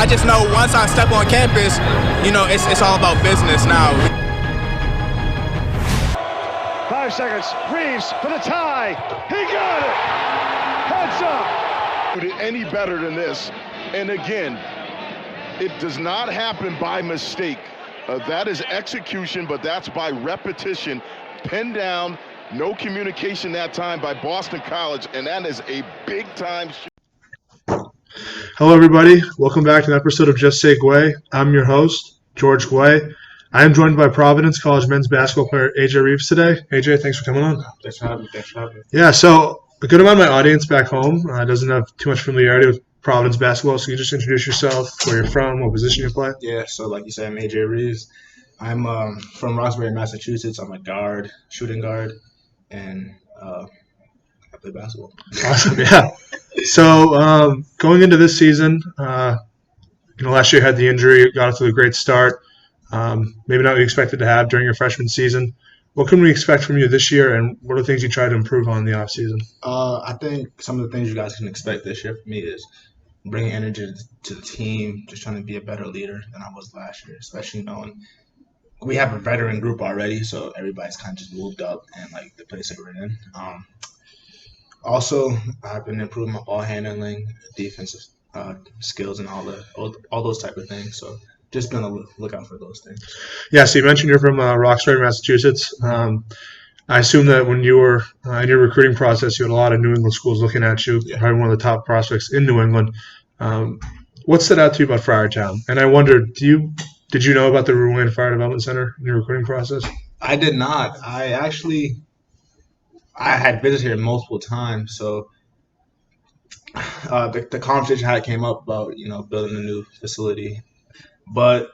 I just know once I step on campus, it's all about business now. 5 seconds. Reeves for the tie. He got it. Heads up. Any better than this? And again, it does not happen by mistake. That is execution, but that's by repetition. Pinned down, no communication that time by Boston College, and that is a big-time Hello, everybody. Welcome back to an episode of Just Say Guay. I'm your host, George Guay. I am joined by Providence College men's basketball player AJ Reeves today. AJ, thanks for coming on. Thanks for having me. Yeah, so a good amount of my audience back home doesn't have too much familiarity with Providence basketball, so you just introduce yourself, where you're from, what position you play. Yeah, so like you said, I'm AJ Reeves. I'm from Roxbury, Massachusetts. I'm a guard, shooting guard, and I play basketball. Awesome, yeah. So going into this season, last year you had the injury, got off to a great start. Maybe not what you expected to have during your freshman season. What can we expect from you this year, and what are the things you try to improve on in the offseason? I think some of the things you guys can expect this year from me is bringing energy to the team, just trying to be a better leader than I was last year, especially knowing we have a veteran group already, so everybody's kind of just moved up and like the place that we're in. Also, I've been improving my ball handling, defensive skills, and all those type of things. So just been on the lookout for those things. Yeah, so you mentioned you're from Roxbury, Massachusetts. I assume that when you were in your recruiting process, you had a lot of New England schools looking at you, probably one of the top prospects in New England. What stood out to you about Friartown? And I wondered, did you know about the Ruin Fire Development Center in your recruiting process? I did not. I had visited here multiple times, so the conversation had came up about building a new facility. But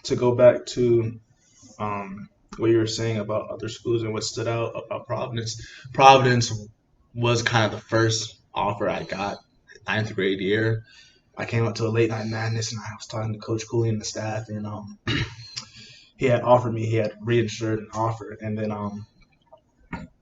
to go back to what you were saying about other schools and what stood out about Providence was kind of the first offer I got, 9th grade year. I came up to a late night madness, and I was talking to Coach Cooley and the staff, and he had reinsured an offer, and then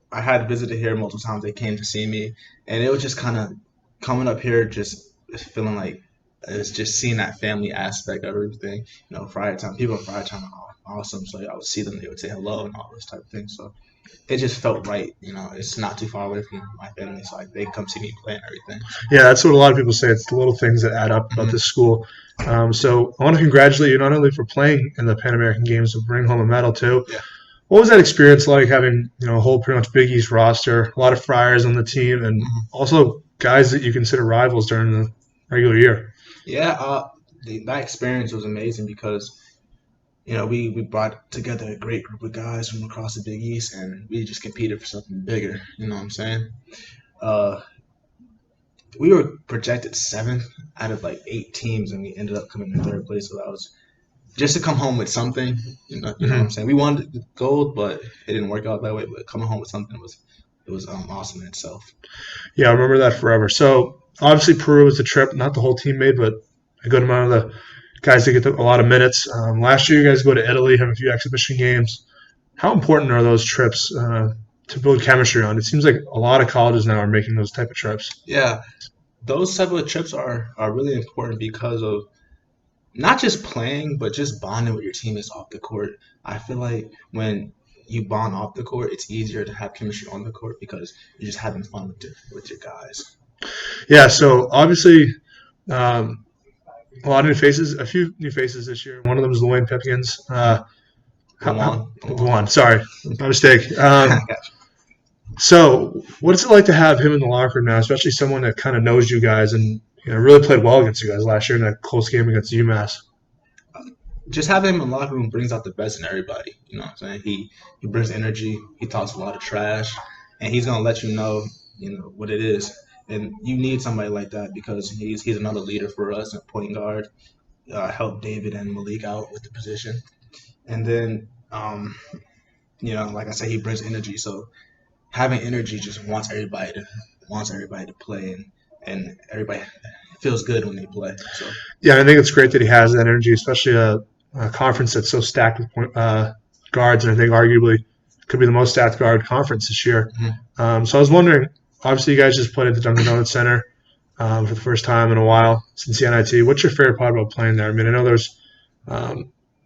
I had visited here multiple times. They came to see me, and it was just kind of coming up here, just feeling like it's just seeing that family aspect of everything. Friartown, people in Friartown are awesome, so I would see them, they would say hello and all those type of things. So it just felt right. It's not too far away from my family, so they can come see me play and everything. Yeah, that's what a lot of people say. It's the little things that add up about this school. So I want to congratulate you not only for playing in the Pan American Games, but bring home a medal too. Yeah. What was that experience like, having a whole pretty much Big East roster, a lot of Friars on the team, and also guys that you consider rivals during the regular year? Yeah, that experience was amazing because we brought together a great group of guys from across the Big East, and we just competed for something bigger. You know what I'm saying? We were projected 7th out of like 8 teams, and we ended up coming in 3rd place. So that was just to come home with something. You know what I'm saying? We wanted gold, but it didn't work out that way. But coming home with something was awesome in itself. Yeah, I remember that forever. So obviously Peru was the trip, not the whole team made, but a good amount of the guys that get a lot of minutes. Last year you guys go to Italy, have a few exhibition games. How important are those trips to build chemistry on? It seems like a lot of colleges now are making those type of trips. Yeah, those type of trips are really important because of not just playing, but just bonding with your teammates off the court. I feel like when you bond off the court, it's easier to have chemistry on the court because you're just having fun with your guys. Yeah, so obviously a few new faces this year. One of them is Luane Pipkins. Guan, sorry, my mistake. So what is it like to have him in the locker room now, especially someone that kind of knows you guys and really played well against you guys last year in that close game against UMass? Just having him in the locker room brings out the best in everybody. You know what I'm saying? He brings energy. He talks a lot of trash, and he's gonna let you know what it is. And you need somebody like that because he's another leader for us at point guard. Help David and Malik out with the position, and then like I said, he brings energy. So having energy just wants everybody to play, and everybody feels good when they play. So yeah, I think it's great that he has that energy, especially a conference that's so stacked with guards, and I think arguably could be the most stacked guard conference this year. So I was wondering, obviously you guys just played at the Dunkin' Donuts Center. for the first time in a while since the NIT. What's your favorite part about playing there? I mean, I know there's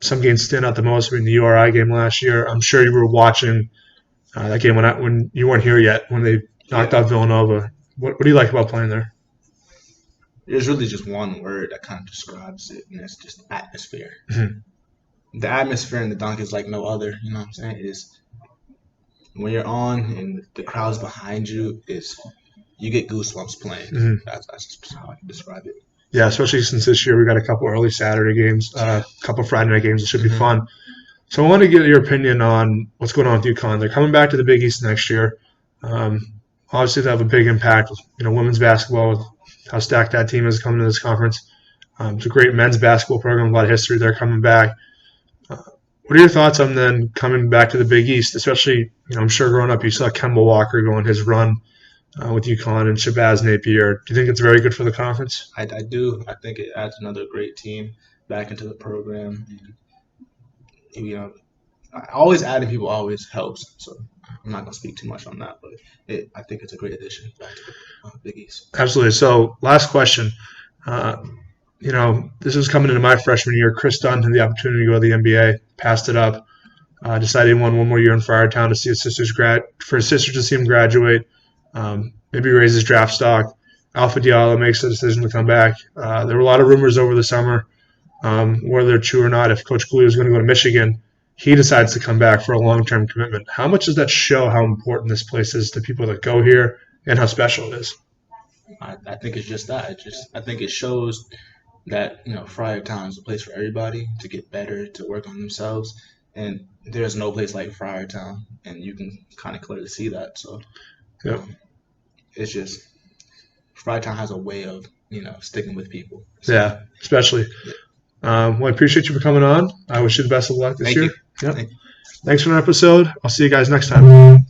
some games stand out the most. I mean, the URI game last year. I'm sure you were watching that game when you weren't here yet, when they knocked out Villanova. What do you like about playing there? There's really just one word that kind of describes it, and it's just atmosphere. Mm-hmm. The atmosphere in the dunk is like no other. You know what I'm saying? Is when you're on and the crowd's behind you, you get goosebumps playing. Mm-hmm. That's just how I can describe it. Yeah, especially since this year we got a couple early Saturday games, a couple Friday night games. It should be fun. So I want to get your opinion on what's going on with UConn. They're coming back to the Big East next year. Obviously, they have a big impact with women's basketball, with how stacked that team is coming to this conference. It's a great men's basketball program, a lot of history. They're coming back. What are your thoughts on them coming back to the Big East? Especially, I'm sure growing up you saw Kemba Walker going his run with UConn and Shabazz Napier. Do you think it's very good for the conference? I do. I think it adds another great team back into the program. And, always adding people always helps. So I'm not going to speak too much on that, but I think it's a great addition back to the Big East. Absolutely. So last question. This was coming into my freshman year. Chris Dunn had the opportunity to go to the NBA, passed it up, decided he wanted one more year in Friartown to see his sisters to see him graduate, maybe raise his draft stock. Alpha Diallo makes the decision to come back. There were a lot of rumors over the summer, whether they're true or not. If Coach Glue is going to go to Michigan, he decides to come back for a long-term commitment. How much does that show how important this place is to people that go here and how special it is? I think it's just that. I think it shows that Friartown is a place for everybody to get better, to work on themselves, and there's no place like Friartown, and you can kind of clearly see that. So, it's just Friartown has a way of sticking with people. So, yeah, especially. Well, I appreciate you for coming on. I wish you the best of luck this year. Thank you. Thanks for an episode. I'll see you guys next time.